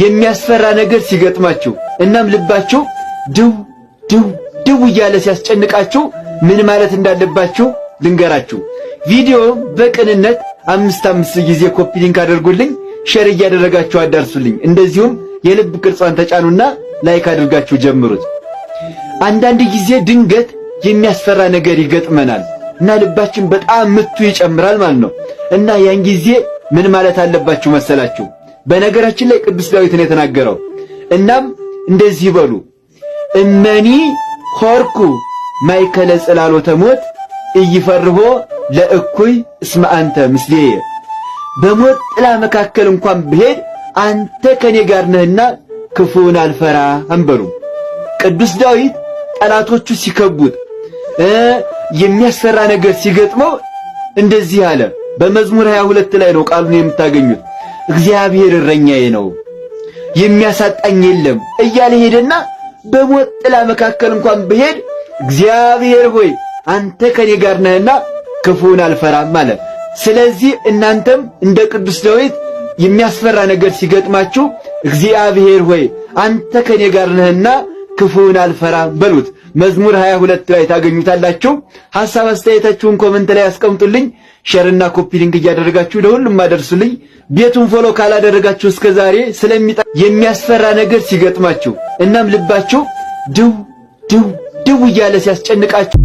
የሚያስፈራ ነገር ሲገጥማችሁ እናም ልባችሁ ድው ድው ድው እያለ ሲያስጨንቃችሁ ምን ማለት እንዳለባችሁ ልንገራችሁ። ቪዲዮ በቅንነት 5 ጊዜ ኮፒ ሊንክ አድርጉልኝ፣ ሼር እያደረጋችሁ አዳርሱልኝ። እንደዚሁም የልብ ቅርጿን ተጫኑና ላይክ አድርጋችሁ ጀምሩት። አንዳንድ ጊዜ ድንገት የሚያስፈራ ነገር ይገጥመናል እና ልባችን በጣም ምቱ ይጨምራል ማለት ነው። እና ያን ጊዜ ምን ማለት አለባችሁ መሰላችሁ? በነገራችን ላይ ቅዱስ ዳዊት ነው የተናገረው። እናም እንደዚህ በሉ እመኒ ሆርኩ ማይከለ ጽላሎተ ሞት እይፈርሆ ለእኩይ እስመ አንተ ምስሌየ። በሞት ጥላ መካከል እንኳን ብሄድ አንተ ከኔ ጋር ነህና ክፉን አልፈራም በሉ። ቅዱስ ዳዊት ጠላቶቹ ሲከቡት የሚያስፈራ ነገር ሲገጥመው እንደዚህ አለ። በመዝሙር 22 ላይ ነው ቃሉን የምታገኙት። እግዚአብሔር እረኛዬ ነው የሚያሳጣኝ የለም እያለ ሄደና በሞት ጥላ መካከል እንኳን ብሄድ እግዚአብሔር ሆይ አንተ ከኔ ጋር ነህና ክፉን አልፈራም ማለት። ስለዚህ እናንተም እንደ ቅዱስ ዳዊት የሚያስፈራ ነገር ሲገጥማችሁ እግዚአብሔር ሆይ አንተ ከኔ ጋር ነህና ክፉን አልፈራም በሉት። መዝሙር 22 ላይ ታገኙታላችሁ። ሐሳብ አስተያየታችሁን ኮሜንት ላይ አስቀምጡልኝ። ሼርና ኮፒ ሊንክ እያደረጋችሁ ለሁሉም አደርሱልኝ። ቤቱን ፎሎ ካላደረጋችሁ እስከዛሬ የሚያስፈራ ነገር ሲገጥማችሁ እናም ልባችሁ ድው ድው ድው እያለ ሲያስጨንቃችሁ